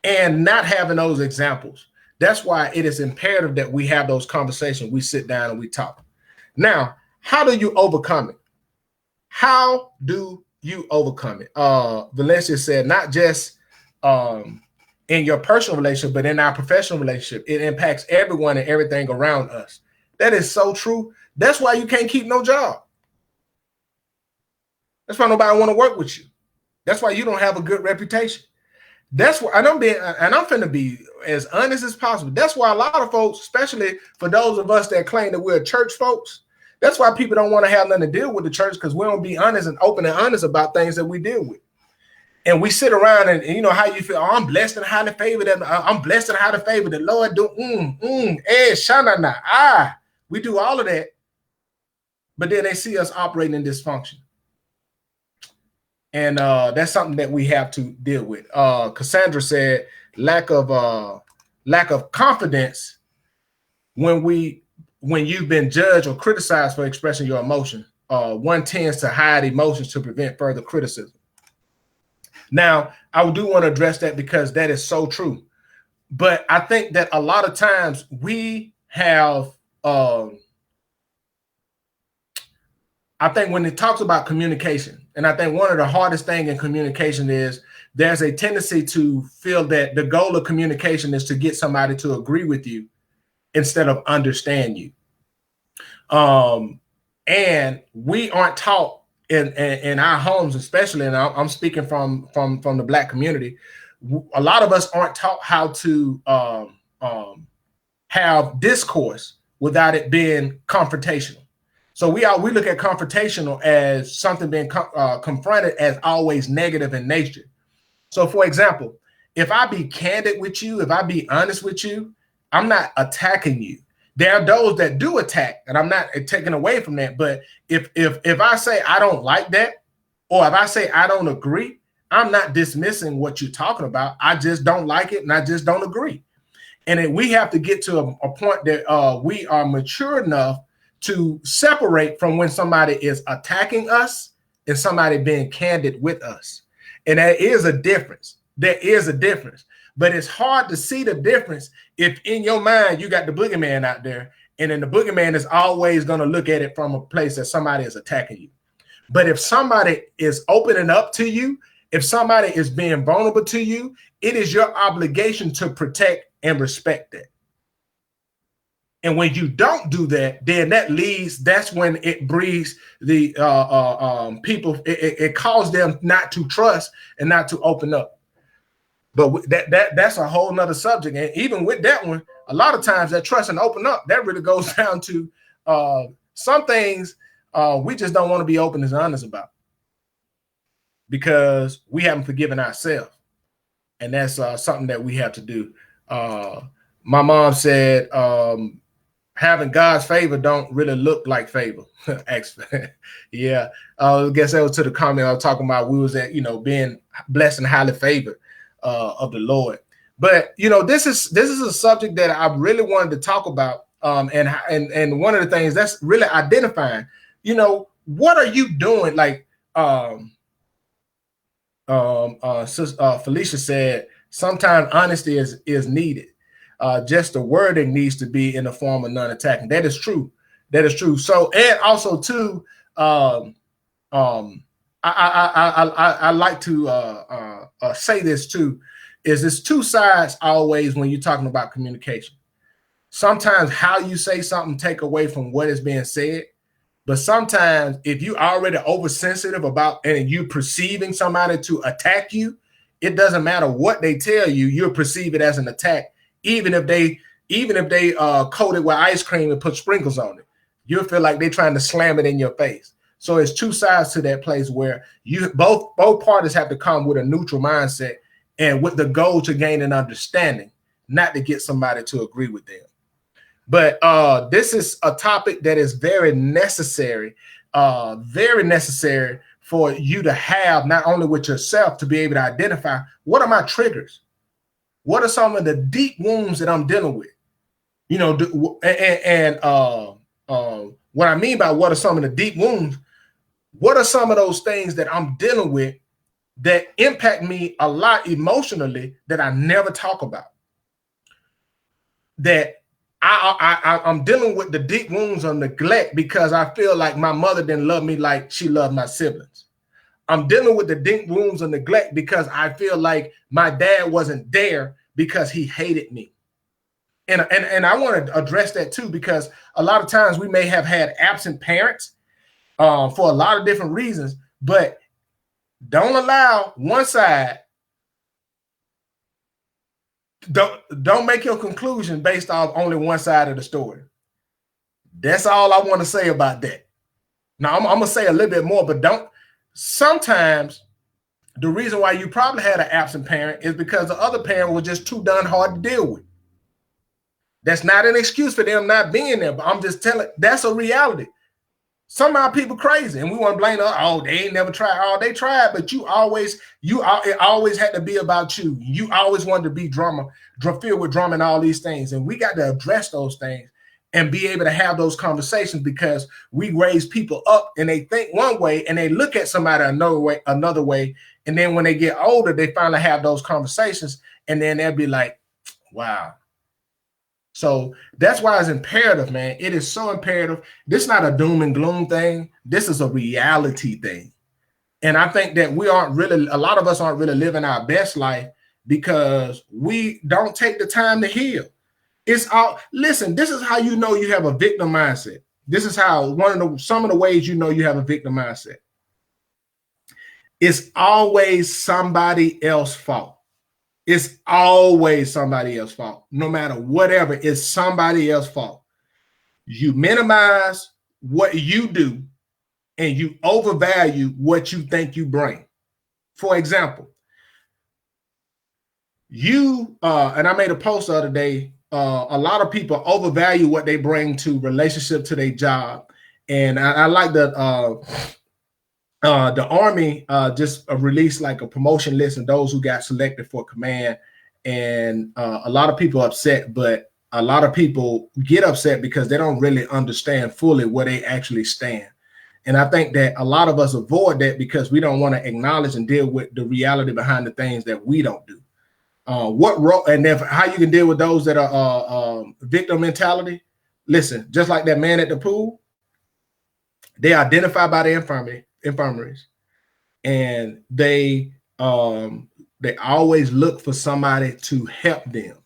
Speaker 1: and not having those examples. That's why it is imperative that we have those conversations. We sit down and we talk. Now, how do you overcome it? How do you overcome it? Valencia said, not just in your personal relationship, but in our professional relationship. It impacts everyone and everything around us. That is so true. That's why you can't keep no job. That's why nobody want to work with you. That's why you don't have a good reputation. That's why I'm finna be as honest as possible. That's why a lot of folks, especially for those of us that claim that we're church folks, that's why people don't want to have nothing to deal with the church, because we don't be honest and open and honest about things that we deal with. And we sit around and you know how you feel. Oh, I'm blessed and highly favored. I'm blessed and highly favored. The Lord do shanana. We do all of that, but then they see us operating in dysfunction. And that's something that we have to deal with. Cassandra said, lack of confidence when you've been judged or criticized for expressing your emotion. One tends to hide emotions to prevent further criticism. Now, I do want to address that because that is so true. But I think that a lot of times we have, I think when it talks about communication, and I think one of the hardest things in communication is there's a tendency to feel that the goal of communication is to get somebody to agree with you instead of understand you. And we aren't taught in our homes, especially, and I'm speaking from the Black community, a lot of us aren't taught how to have discourse without it being confrontational. So we look at confrontational as something being confronted as always negative in nature. So, for example, if I be candid with you, if I be honest with you, I'm not attacking you. There are those that do attack, and I'm not taking away from that. But if I say I don't like that, or if I say I don't agree, I'm not dismissing what you're talking about. I just don't like it, and I just don't agree. And we have to get to a point that we are mature enough to separate from when somebody is attacking us and somebody being candid with us. And there is a difference. There is a difference. But it's hard to see the difference if in your mind you got the boogeyman out there, and then the boogeyman is always going to look at it from a place that somebody is attacking you. But if somebody is opening up to you, if somebody is being vulnerable to you, it is your obligation to protect and respect that. And when you don't do that, then that's when it breeds the people, it calls them not to trust and not to open up. But that's a whole nother subject. And even with that one, a lot of times that trust and open up, that really goes down to some things we just don't want to be open and honest about because we haven't forgiven ourselves. And that's something that we have to do. My mom said, having God's favor don't really look like favor. Yeah. I guess that was to the comment I was talking about. We was at, being blessed and highly favored of the Lord. But, this is a subject that I really wanted to talk about. And one of the things that's really identifying, what are you doing? Like, Felicia said, sometimes honesty is needed. Just the wording needs to be in the form of non-attacking. That is true. That is true. So, and also too, I like to say this too, is there's two sides always when you're talking about communication. Sometimes how you say something take away from what is being said. But sometimes if you already oversensitive about and you perceiving somebody to attack you, it doesn't matter what they tell you, you'll perceive it as an attack. Even if they coat it with ice cream and put sprinkles on it, you'll feel like they're trying to slam it in your face. So it's two sides to that place where you both parties have to come with a neutral mindset and with the goal to gain an understanding, not to get somebody to agree with them. But this is a topic that is very necessary for you to have, not only with yourself, to be able to identify what are my triggers. What are some of the deep wounds that I'm dealing with? What I mean by what are some of the deep wounds, what are some of those things that I'm dealing with that impact me a lot emotionally that I never talk about? That I'm dealing with the deep wounds of neglect because I feel like my mother didn't love me like she loved my siblings. I'm dealing with the deep wounds of neglect because I feel like my dad wasn't there because he hated me. And I want to address that too, because a lot of times we may have had absent parents for a lot of different reasons, but don't allow one side. Don't make your conclusion based off only one side of the story. That's all I want to say about that. Now I'm gonna say a little bit more, but don't. Sometimes the reason why you probably had an absent parent is because the other parent was just too darn hard to deal with. That's not an excuse for them not being there, but I'm just telling, that's a reality. Somehow people crazy and we want to blame them. Oh, they ain't never tried. Oh, they tried, but it always had to be about you. You always wanted to be filled with drama and all these things. And we got to address those things and be able to have those conversations, because we raise people up and they think one way and they look at somebody another way. And then when they get older, they finally have those conversations and then they'll be like, wow. So that's why it's imperative, man. It is so imperative. This is not a doom and gloom thing. This is a reality thing. And I think that a lot of us aren't really living our best life because we don't take the time to heal. Listen, this is how you know you have a victim mindset. This is how some of the ways you know you have a victim mindset. It's always somebody else's fault. It's always somebody else's fault. No matter whatever, it's somebody else's fault. You minimize what you do and you overvalue what you think you bring. For example, and I made a post the other day, a lot of people overvalue what they bring to relationship, to their job. And I like that the Army just released like a promotion list of those who got selected for command. And a lot of people are upset, but a lot of people get upset because they don't really understand fully where they actually stand. And I think that a lot of us avoid that because we don't want to acknowledge and deal with the reality behind the things that we don't do. What role, and then how you can deal with those that are victim mentality. Listen, just like that man at the pool, they identify by the infirmaries, and they always look for somebody to help them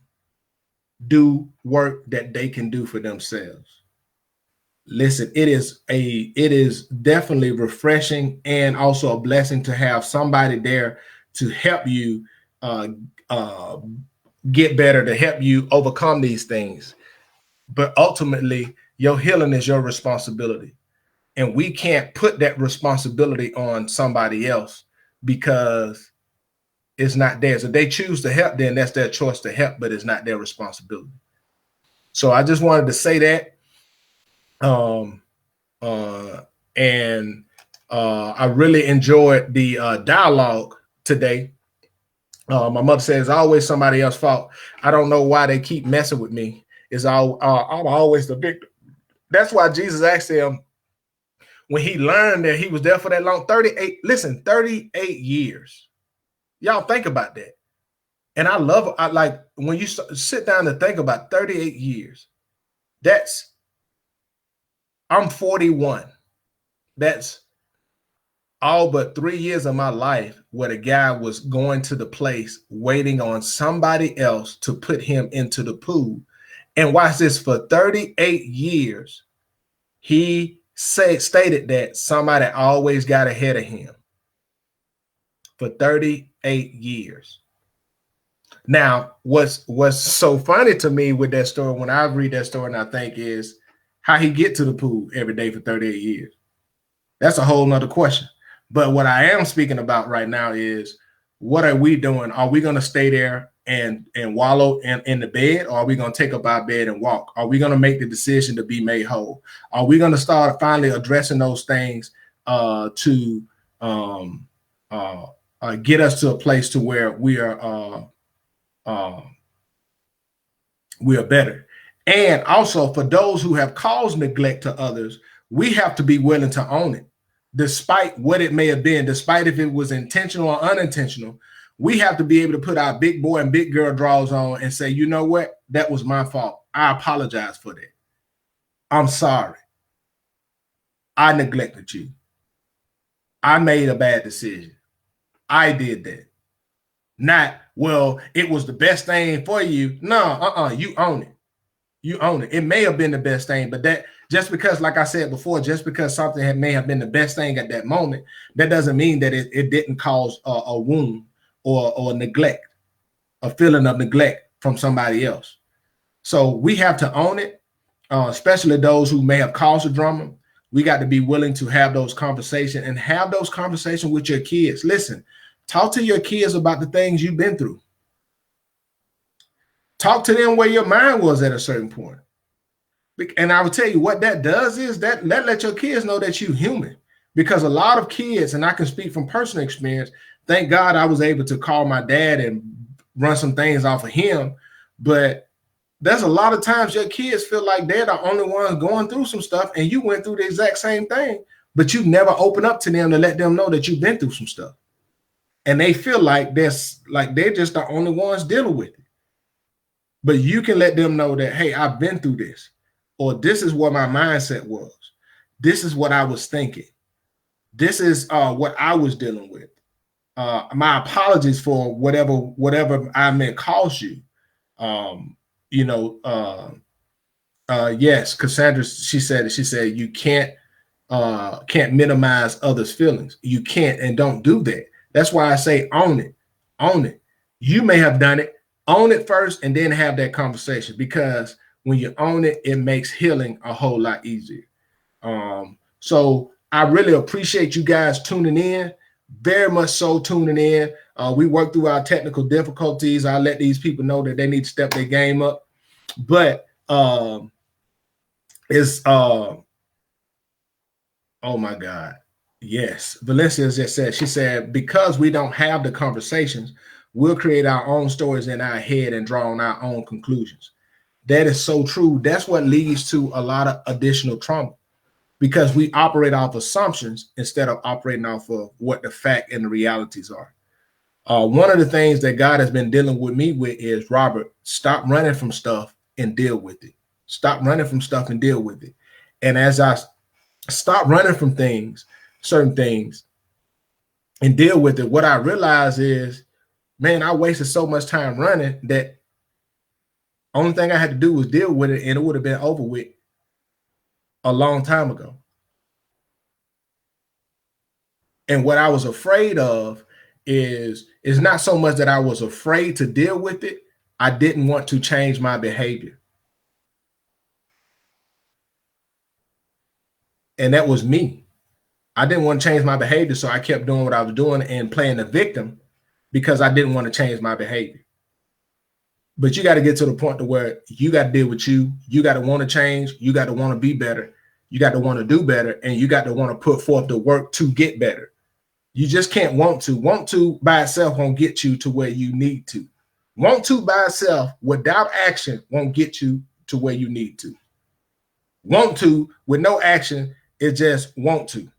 Speaker 1: do work that they can do for themselves. Listen, it is definitely refreshing and also a blessing to have somebody there to help you uh, uh, get better, to help you overcome these things. But ultimately, your healing is your responsibility. And we can't put that responsibility on somebody else because it's not theirs. If they choose to help, then that's their choice to help, but it's not their responsibility. So I just wanted to say that. And I really enjoyed the dialogue today. My mother says, always somebody else's fault. I don't know why they keep messing with me. I'm always the victim. That's why Jesus asked him, when he learned that he was there for that long, 38 years. Y'all think about that. And I love, like when you sit down and think about 38 years, I'm 41. That's all but 3 years of my life where the guy was going to the place waiting on somebody else to put him into the pool. And watch this, for 38 years, he stated that somebody always got ahead of him. For 38 years. Now, what's so funny to me with that story, when I read that story and I think, is how he get to the pool every day for 38 years. That's a whole nother question. But what I am speaking about right now is, what are we doing? Are we going to stay there and wallow in the bed, or are we going to take up our bed and walk? Are we going to make the decision to be made whole? Are we going to start finally addressing those things to get us to a place to where we are better? And also, for those who have caused neglect to others, we have to be willing to own it, despite what it may have been, despite if it was intentional or unintentional. We have to be able to put our big boy and big girl drawers on and say, you know what? That was my fault. I apologize for that. I'm sorry. I neglected you. I made a bad decision. I did that. Not, well, it was the best thing for you. No, you own it. You own it. It may have been the best thing, but that, just because, like I said before, just because something may have been the best thing at that moment, that doesn't mean that it didn't cause a wound or neglect, a feeling of neglect from somebody else. So we have to own it, especially those who may have caused the drama. We got to be willing to have those conversations, and have those conversations with your kids. Listen, talk to your kids about the things you've been through. Talk to them where your mind was at a certain point. And I will tell you what that does is that let your kids know that you're human. Because a lot of kids, and I can speak from personal experience, thank God I was able to call my dad and run some things off of him. But there's a lot of times your kids feel like they're the only ones going through some stuff, and you went through the exact same thing, but you never open up to them to let them know that you've been through some stuff. And they feel like they're just the only ones dealing with it. But you can let them know that, hey, I've been through this, or this is what my mindset was. This is what I was thinking. This is what I was dealing with. My apologies for whatever I may cause you. Yes, Cassandra, she said you can't minimize others' feelings. You can't, and don't do that. That's why I say own it. Own it. You may have done it. Own it first, and then have that conversation, because when you own it, it makes healing a whole lot easier. So I really appreciate you guys tuning in, very much so tuning in. We worked through our technical difficulties. I'll let these people know that they need to step their game up. But oh my God. Yes. Valencia just said, she said, because we don't have the conversations, we'll create our own stories in our head and draw on our own conclusions. That is so true. That's what leads to a lot of additional trauma, because we operate off assumptions instead of operating off of what the fact and the realities are. One of the things that God has been dealing with me with is, Robert, stop running from stuff and deal with it. Stop running from stuff and deal with it. And as I stop running from things, certain things, and deal with it, what I realize is, man, I wasted so much time running that only thing I had to do was deal with it, and it would have been over with a long time ago. And what I was afraid of is not so much that I was afraid to deal with it. I didn't want to change my behavior. And that was me. I didn't want to change my behavior, so I kept doing what I was doing and playing the victim because I didn't want to change my behavior. But you got to get to the point to where you got to deal with you. You got to want to change. You got to want to be better. You got to want to do better, and you got to want to put forth the work to get better. You just can't want to. Want to by itself won't get you to where you need to. Want to by itself without action won't get you to where you need to. Want to with no action is just want to.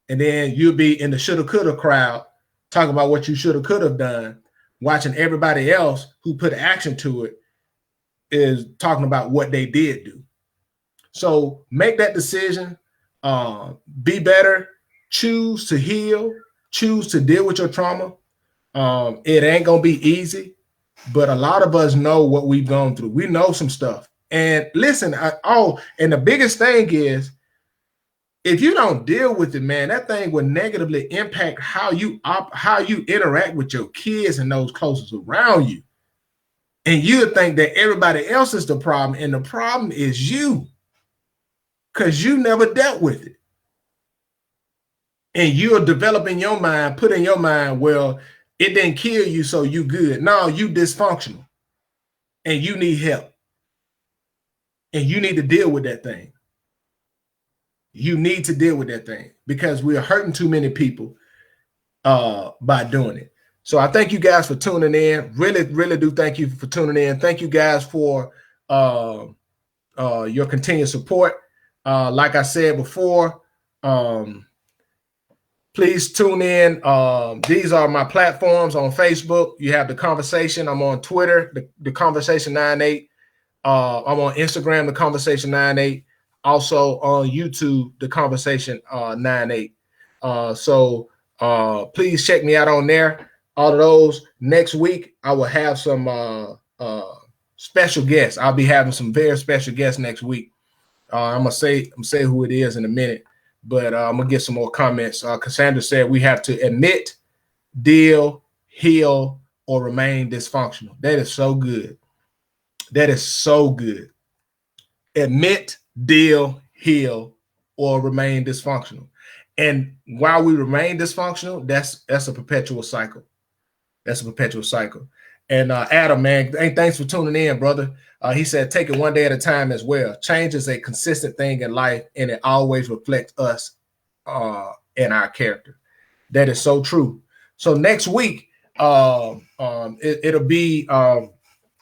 Speaker 1: And then you'll be in the shoulda, coulda crowd talking about what you shoulda, coulda have done, watching everybody else who put action to it is talking about what they did do. So make that decision. Be better. Choose to heal. Choose to deal with your trauma. It ain't going to be easy, but a lot of us know what we've gone through. We know some stuff. And listen, and the biggest thing is, if you don't deal with it, man, that thing will negatively impact how you interact with your kids and those closest around you. And you think that everybody else is the problem, and the problem is you, because you never dealt with it. And you're developing your mind, put in your mind, well, it didn't kill you, so you good. No, you dysfunctional, and you need help, and you need to deal with that thing. You need to deal with that thing because we are hurting too many people by doing it. So I thank you guys for tuning in. Really, really do thank you for tuning in. Thank you guys for your continued support. Like I said before, please tune in. These are my platforms on Facebook. You have The Conversation. I'm on Twitter, the Conversation 98. I'm on Instagram, The Conversation 98. Also on YouTube, The Conversation 98. So please check me out on there. All of those. Next week, I will have some special guests. I'll be having some very special guests next week. I'm gonna say who it is in a minute, but I'm gonna get some more comments. Cassandra said we have to admit, deal, heal, or remain dysfunctional. That is so good. That is so good. Admit, deal, heal, or remain dysfunctional. And while we remain dysfunctional, that's a perpetual cycle. That's a perpetual cycle. And Adam, man, thanks for tuning in, brother. He said, take it one day at a time as well. Change is a consistent thing in life, and it always reflects us and our character. That is so true. So next week, it'll be, I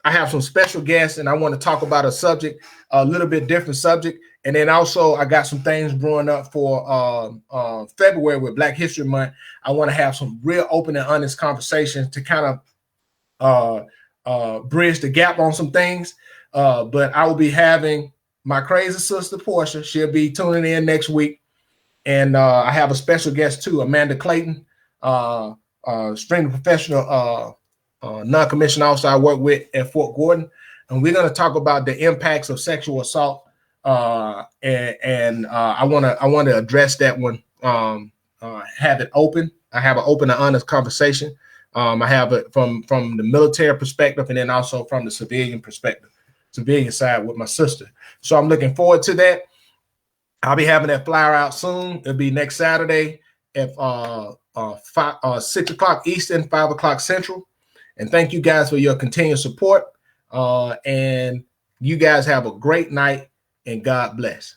Speaker 1: have some special guests, and I want to talk about a little bit different subject. And then also I got some things brewing up for February with Black History Month. I want to have some real open and honest conversations to kind of bridge the gap on some things. But I will be having my crazy sister, Portia. She'll be tuning in next week. And I have a special guest too, Amanda Clayton, string professional non-commissioned officer I work with at Fort Gordon. And we're going to talk about the impacts of sexual assault. And I want to address that one, have it open. I have an open and honest conversation. I have it from the military perspective, and then also from the civilian perspective, civilian side with my sister. So I'm looking forward to that. I'll be having that flyer out soon. It'll be next Saturday at 6 o'clock Eastern, 5 o'clock Central. And thank you guys for your continued support. And you guys have a great night, and God bless.